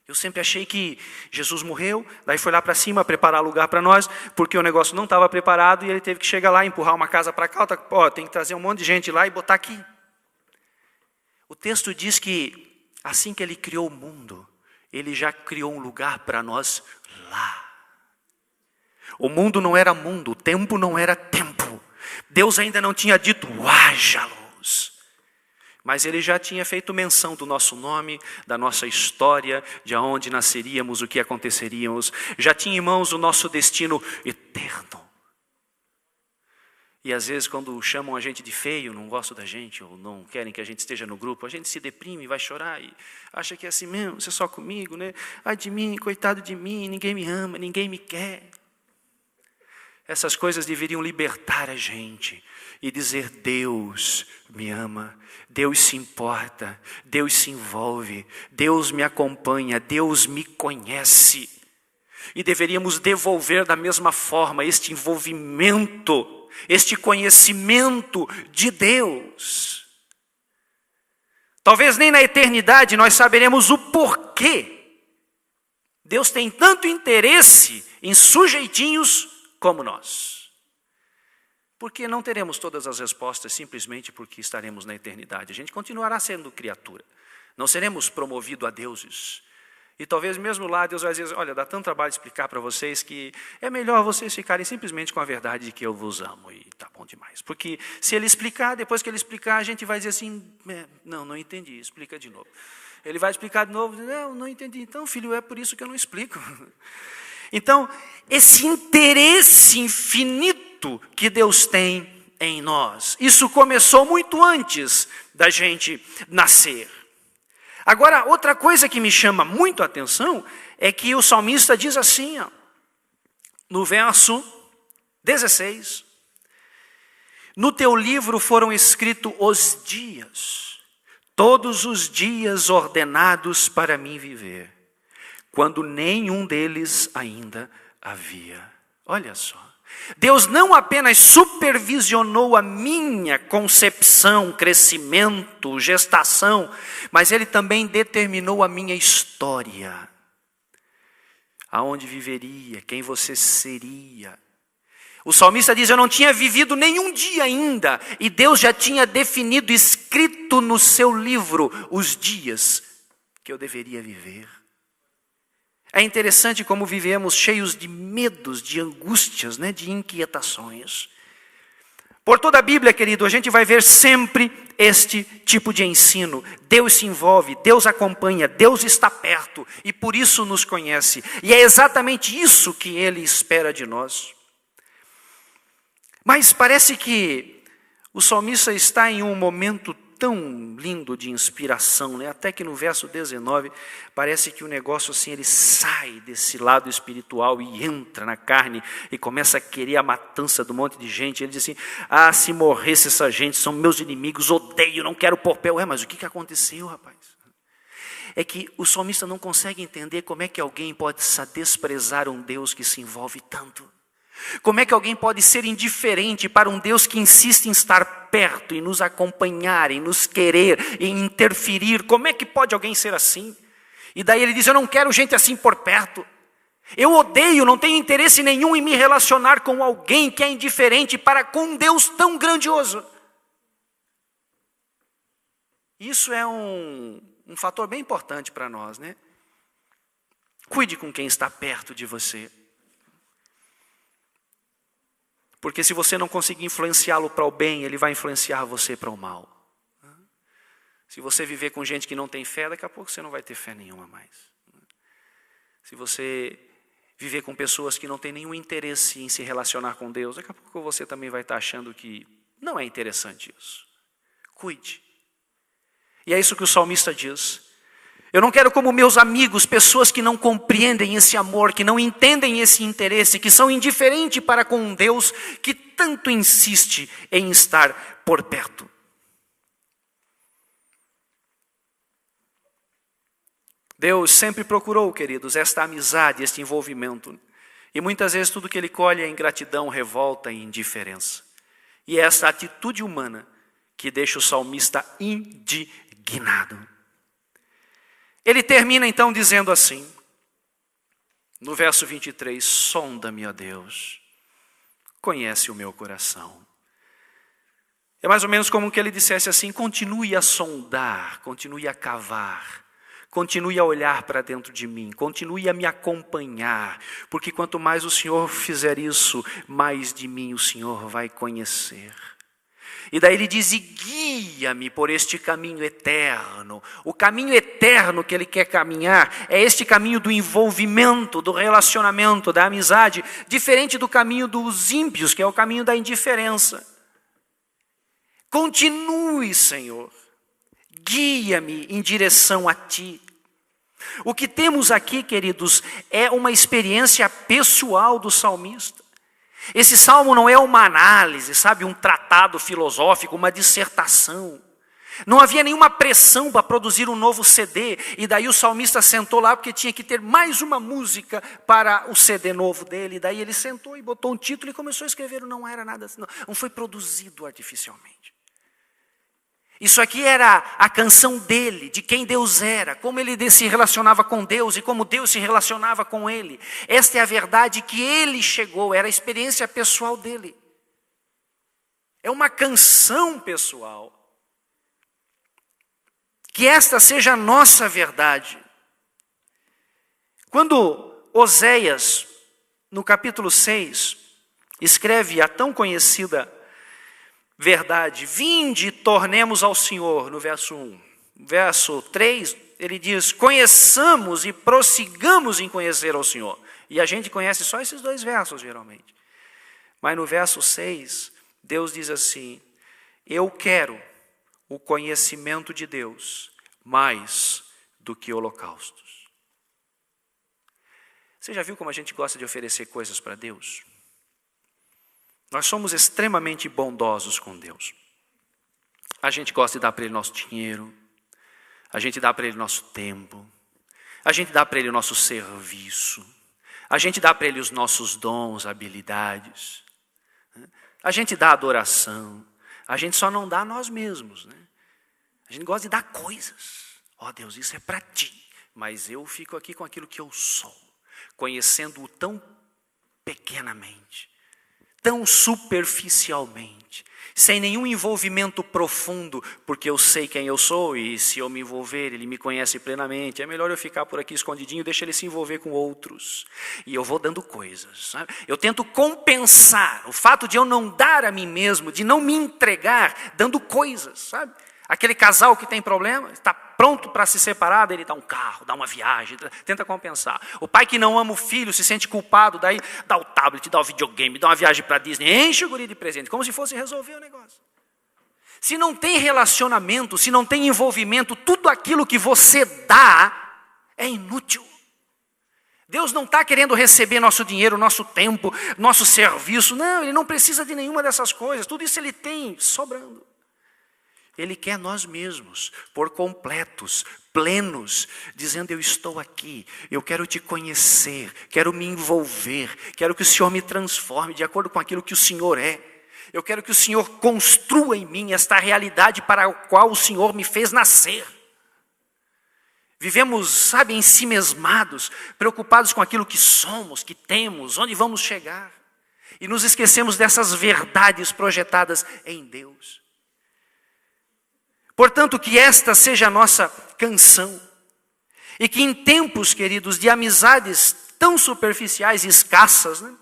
A: Eu sempre achei que Jesus morreu, daí foi lá para cima preparar lugar para nós, porque o negócio não estava preparado e ele teve que chegar lá, empurrar uma casa para cá, tem que trazer um monte de gente lá e botar aqui. O texto diz que assim que ele criou o mundo, ele já criou um lugar para nós lá. O mundo não era mundo, o tempo não era tempo. Deus ainda não tinha dito, haja luz. Mas ele já tinha feito menção do nosso nome, da nossa história, de onde nasceríamos, o que aconteceríamos. Já tinha em mãos o nosso destino eterno. E às vezes quando chamam a gente de feio, não gostam da gente, ou não querem que a gente esteja no grupo, a gente se deprime, vai chorar e acha que é assim mesmo, você é só comigo, né? Ai de mim, coitado de mim, ninguém me ama, ninguém me quer. Essas coisas deveriam libertar a gente e dizer, Deus me ama, Deus se importa, Deus se envolve, Deus me acompanha, Deus me conhece. E deveríamos devolver da mesma forma este envolvimento, este conhecimento de Deus. Talvez nem na eternidade nós saberemos o porquê Deus tem tanto interesse em sujeitinhos como nós. Porque não teremos todas as respostas simplesmente porque estaremos na eternidade. A gente continuará sendo criatura. Não seremos promovidos a deuses. E talvez mesmo lá Deus vai dizer, olha, dá tanto trabalho explicar para vocês que é melhor vocês ficarem simplesmente com a verdade de que eu vos amo e tá bom demais. Porque se ele explicar, depois que ele explicar, a gente vai dizer assim, não entendi, explica de novo. Ele vai explicar de novo, não entendi. Então, filho, é por isso que eu não explico. Então, esse interesse infinito que Deus tem em nós, isso começou muito antes da gente nascer. Agora, outra coisa que me chama muito a atenção é que o salmista diz assim, no verso 16, no teu livro foram escritos os dias, todos os dias ordenados para mim viver, quando nenhum deles ainda havia. Olha só. Deus não apenas supervisionou a minha concepção, crescimento, gestação, mas Ele também determinou a minha história. Aonde viveria, quem você seria. O salmista diz, eu não tinha vivido nenhum dia ainda, e Deus já tinha definido, escrito no seu livro, os dias que eu deveria viver. É interessante como vivemos cheios de medos, de angústias, de inquietações. Por toda a Bíblia, querido, a gente vai ver sempre este tipo de ensino. Deus se envolve, Deus acompanha, Deus está perto e por isso nos conhece. E é exatamente isso que Ele espera de nós. Mas parece que o salmista está em um momento tão lindo de inspiração, até que no verso 19, parece que o negócio assim, ele sai desse lado espiritual e entra na carne e começa a querer a matança do monte de gente. Ele diz assim, se morresse essa gente, são meus inimigos, odeio, não quero pôr pé. Mas o que aconteceu, rapaz? É que o salmista não consegue entender como é que alguém pode desprezar um Deus que se envolve tanto. Como é que alguém pode ser indiferente para um Deus que insiste em estar perto, em nos acompanhar, em nos querer, em interferir? Como é que pode alguém ser assim? E daí ele diz, eu não quero gente assim por perto. Eu odeio, não tenho interesse nenhum em me relacionar com alguém que é indiferente para com um Deus tão grandioso. Isso é um fator bem importante para nós, né? Cuide com quem está perto de você. Porque se você não conseguir influenciá-lo para o bem, ele vai influenciar você para o mal. Se você viver com gente que não tem fé, daqui a pouco você não vai ter fé nenhuma mais. Se você viver com pessoas que não têm nenhum interesse em se relacionar com Deus, daqui a pouco você também vai estar achando que não é interessante isso. Cuide. E é isso que o salmista diz. Eu não quero como meus amigos, pessoas que não compreendem esse amor, que não entendem esse interesse, que são indiferentes para com um Deus que tanto insiste em estar por perto. Deus sempre procurou, queridos, esta amizade, este envolvimento. E muitas vezes tudo que ele colhe é ingratidão, revolta e indiferença. E é essa atitude humana que deixa o salmista indignado. Ele termina então dizendo assim, no verso 23, sonda-me, ó Deus, conhece o meu coração. É mais ou menos como que ele dissesse assim, continue a sondar, continue a cavar, continue a olhar para dentro de mim, continue a me acompanhar, porque quanto mais o Senhor fizer isso, mais de mim o Senhor vai conhecer. E daí ele diz, e guia-me por este caminho eterno. O caminho eterno que ele quer caminhar é este caminho do envolvimento, do relacionamento, da amizade, diferente do caminho dos ímpios, que é o caminho da indiferença. Continue, Senhor, guia-me em direção a Ti. O que temos aqui, queridos, é uma experiência pessoal do salmista. Esse salmo não é uma análise, sabe, um tratado filosófico, uma dissertação. Não havia nenhuma pressão para produzir um novo CD, e daí o salmista sentou lá porque tinha que ter mais uma música para o CD novo dele. E daí ele sentou e botou um título e começou a escrever. Não era nada assim, não foi produzido artificialmente. Isso aqui era a canção dele, de quem Deus era, como ele se relacionava com Deus e como Deus se relacionava com ele. Esta é a verdade que ele chegou, era a experiência pessoal dele. É uma canção pessoal. Que esta seja a nossa verdade. Quando Oséias, no capítulo 6, escreve a tão conhecida verdade, vinde e tornemos ao Senhor, no verso 1. Verso 3, ele diz, conheçamos e prossigamos em conhecer ao Senhor. E a gente conhece só esses dois versos, geralmente. Mas no verso 6, Deus diz assim, eu quero o conhecimento de Deus mais do que holocaustos. Você já viu como a gente gosta de oferecer coisas para Deus? Nós somos extremamente bondosos com Deus. A gente gosta de dar para Ele nosso dinheiro, a gente dá para Ele nosso tempo, a gente dá para Ele o nosso serviço, a gente dá para Ele os nossos dons, habilidades, a gente dá adoração, a gente só não dá a nós mesmos, né? A gente gosta de dar coisas. Ó Deus, isso é para Ti, mas eu fico aqui com aquilo que eu sou, conhecendo-o tão pequenamente, tão superficialmente, sem nenhum envolvimento profundo, porque eu sei quem eu sou e se eu me envolver, Ele me conhece plenamente. É melhor eu ficar por aqui escondidinho, deixa Ele se envolver com outros. E eu vou dando coisas, sabe? Eu tento compensar o fato de eu não dar a mim mesmo, de não me entregar, dando coisas, sabe? Aquele casal que tem problema, está pronto para se separar, ele dá um carro, dá uma viagem, tenta compensar. O pai que não ama o filho, se sente culpado, daí dá o tablet, dá o videogame, dá uma viagem para Disney, enche o guri de presente, como se fosse resolver o negócio. Se não tem relacionamento, se não tem envolvimento, tudo aquilo que você dá é inútil. Deus não está querendo receber nosso dinheiro, nosso tempo, nosso serviço. Não, Ele não precisa de nenhuma dessas coisas. Tudo isso Ele tem sobrando. Ele quer nós mesmos, por completos, plenos, dizendo: eu estou aqui, eu quero te conhecer, quero me envolver, quero que o Senhor me transforme de acordo com aquilo que o Senhor é. Eu quero que o Senhor construa em mim esta realidade para a qual o Senhor me fez nascer. Vivemos, sabe, ensimesmados, preocupados com aquilo que somos, que temos, onde vamos chegar. E nos esquecemos dessas verdades projetadas em Deus. Portanto, que esta seja a nossa canção. E que em tempos, queridos, de amizades tão superficiais e escassas, né?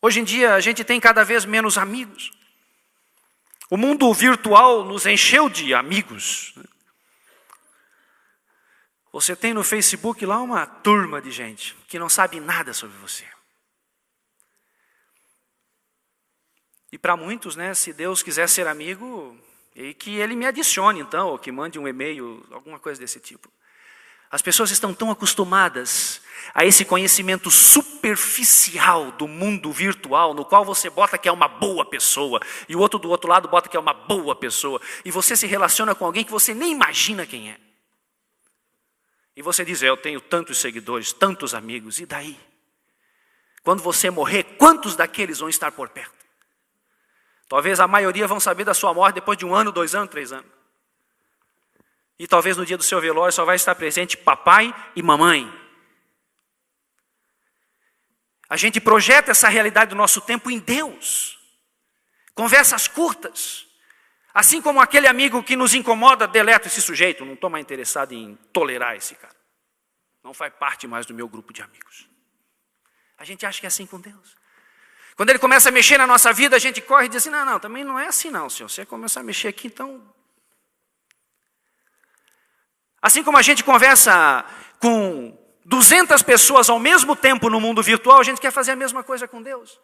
A: Hoje em dia a gente tem cada vez menos amigos. O mundo virtual nos encheu de amigos. Você tem no Facebook lá uma turma de gente que não sabe nada sobre você. E para muitos, né, se Deus quiser ser amigo, e que Ele me adicione então, ou que mande um e-mail, alguma coisa desse tipo. As pessoas estão tão acostumadas a esse conhecimento superficial do mundo virtual, no qual você bota que é uma boa pessoa, e o outro do outro lado bota que é uma boa pessoa, e você se relaciona com alguém que você nem imagina quem é. E você diz: eu tenho tantos seguidores, tantos amigos, e daí? Quando você morrer, quantos daqueles vão estar por perto? Talvez a maioria vão saber da sua morte depois de 1 ano, 2 anos, 3 anos. E talvez no dia do seu velório só vai estar presente papai e mamãe. A gente projeta essa realidade do nosso tempo em Deus. Conversas curtas. Assim como aquele amigo que nos incomoda, deleta esse sujeito. Não estou mais interessado em tolerar esse cara. Não faz parte mais do meu grupo de amigos. A gente acha que é assim com Deus. Quando Ele começa a mexer na nossa vida, a gente corre e diz assim: não, também não é assim não, Senhor. Você começar a mexer aqui, então... Assim como a gente conversa com 200 pessoas ao mesmo tempo no mundo virtual, a gente quer fazer a mesma coisa com Deus.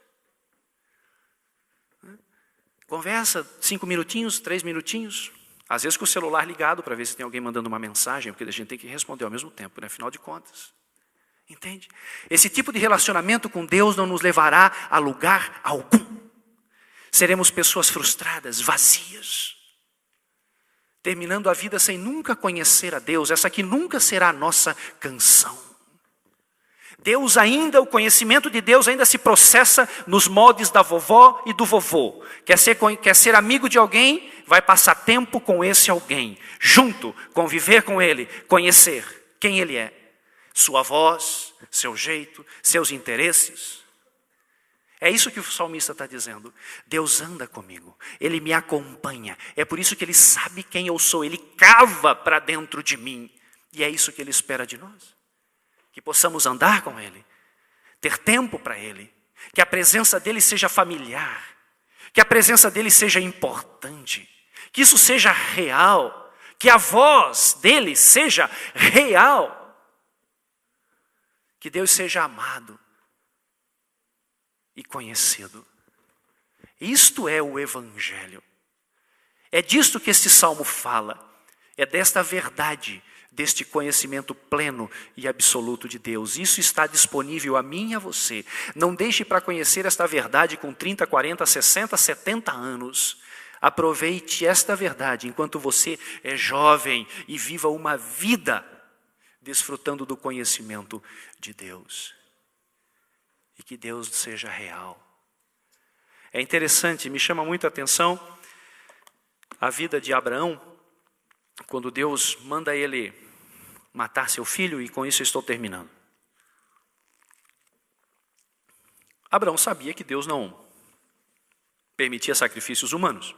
A: Conversa 5 minutinhos, 3 minutinhos, às vezes com o celular ligado para ver se tem alguém mandando uma mensagem, porque a gente tem que responder ao mesmo tempo, né? Afinal de contas. Entende? Esse tipo de relacionamento com Deus não nos levará a lugar algum. Seremos pessoas frustradas, vazias, terminando a vida sem nunca conhecer a Deus. Essa aqui nunca será a nossa canção. Deus ainda, o conhecimento de Deus ainda se processa nos moldes da vovó e do vovô. Quer ser amigo de alguém, vai passar tempo com esse alguém. Junto, conviver com ele, conhecer quem ele é. Sua voz, seu jeito, seus interesses. É isso que o salmista está dizendo. Deus anda comigo, Ele me acompanha. É por isso que Ele sabe quem eu sou. Ele cava para dentro de mim. E é isso que Ele espera de nós. Que possamos andar com Ele, ter tempo para Ele, que a presença dEle seja familiar, que a presença dEle seja importante, que isso seja real, que a voz dEle seja real, que Deus seja amado e conhecido. Isto é o Evangelho. É disto que este salmo fala. É desta verdade, deste conhecimento pleno e absoluto de Deus. Isso está disponível a mim e a você. Não deixe para conhecer esta verdade com 30, 40, 60, 70 anos. Aproveite esta verdade enquanto você é jovem e viva uma vida desfrutando do conhecimento de Deus. E que Deus seja real. É interessante, me chama muito a atenção a vida de Abraão, quando Deus manda ele matar seu filho, e com isso eu estou terminando. Abraão sabia que Deus não permitia sacrifícios humanos.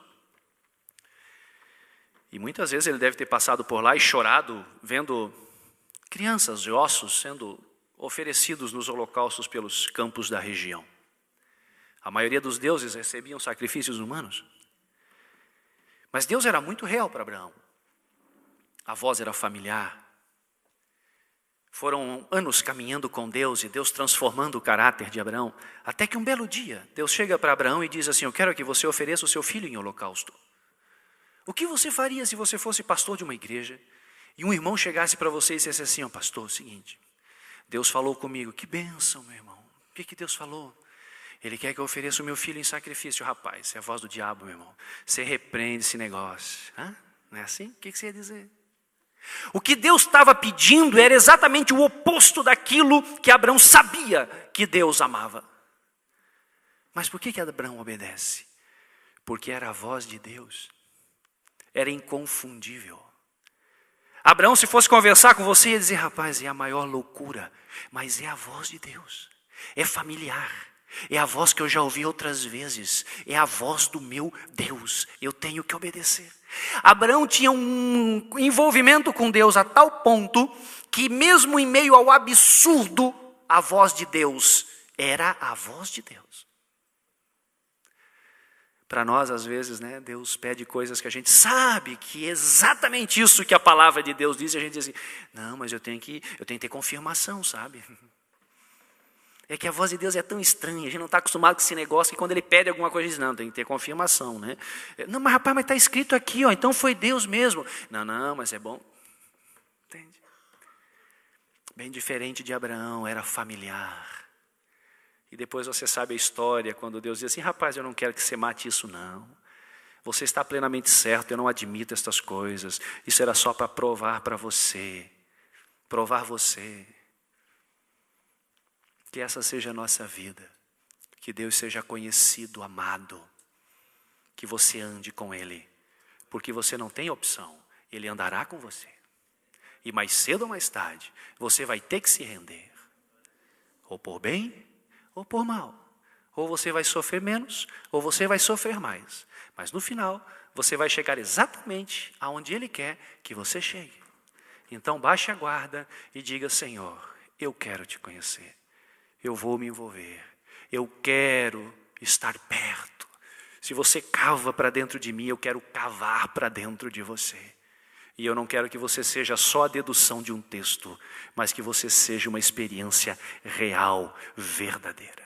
A: E muitas vezes ele deve ter passado por lá e chorado, vendo crianças e ossos sendo oferecidos nos holocaustos pelos campos da região. A maioria dos deuses recebiam sacrifícios humanos. Mas Deus era muito real para Abraão. A voz era familiar. Foram anos caminhando com Deus e Deus transformando o caráter de Abraão. Até que um belo dia, Deus chega para Abraão e diz assim: eu quero que você ofereça o seu filho em holocausto. O que você faria se você fosse pastor de uma igreja e um irmão chegasse para você e dissesse assim: ó pastor, é o seguinte, Deus falou comigo. Que bênção, meu irmão. O que Deus falou? Ele quer que eu ofereça o meu filho em sacrifício. Rapaz, isso é a voz do diabo, meu irmão. Você repreende esse negócio. Hã? Não é assim? O que você ia dizer? O que Deus estava pedindo era exatamente o oposto daquilo que Abraão sabia que Deus amava. Mas por que Abraão obedece? Porque era a voz de Deus. Era inconfundível. Abraão, se fosse conversar com você, ia dizer: rapaz, é a maior loucura, mas é a voz de Deus. É familiar. É a voz que eu já ouvi outras vezes. É a voz do meu Deus. Eu tenho que obedecer. Abraão tinha um envolvimento com Deus a tal ponto que mesmo em meio ao absurdo, a voz de Deus era a voz de Deus. Para nós, às vezes, né, Deus pede coisas que a gente sabe que é exatamente isso que a palavra de Deus diz, e a gente diz assim: não, mas eu tenho que ter confirmação, sabe? É que a voz de Deus é tão estranha, a gente não está acostumado com esse negócio, que quando ele pede alguma coisa, a gente diz: não, tem que ter confirmação, né? Não, mas rapaz, mas está escrito aqui, ó, então foi Deus mesmo. Não, mas é bom. Entende? Bem diferente de Abraão, era familiar. E depois você sabe a história, quando Deus diz assim: rapaz, eu não quero que você mate isso não. Você está plenamente certo, eu não admito estas coisas. Isso era só para provar para você. Provar você. Que essa seja a nossa vida. Que Deus seja conhecido, amado. Que você ande com Ele. Porque você não tem opção. Ele andará com você. E mais cedo ou mais tarde, você vai ter que se render. Ou por bem, ou por mal. Ou você vai sofrer menos, ou você vai sofrer mais. Mas no final, você vai chegar exatamente aonde Ele quer que você chegue. Então baixe a guarda e diga: Senhor, eu quero te conhecer. Eu vou me envolver. Eu quero estar perto. Se você cava para dentro de mim, eu quero cavar para dentro de você. E eu não quero que você seja só a dedução de um texto, mas que você seja uma experiência real, verdadeira.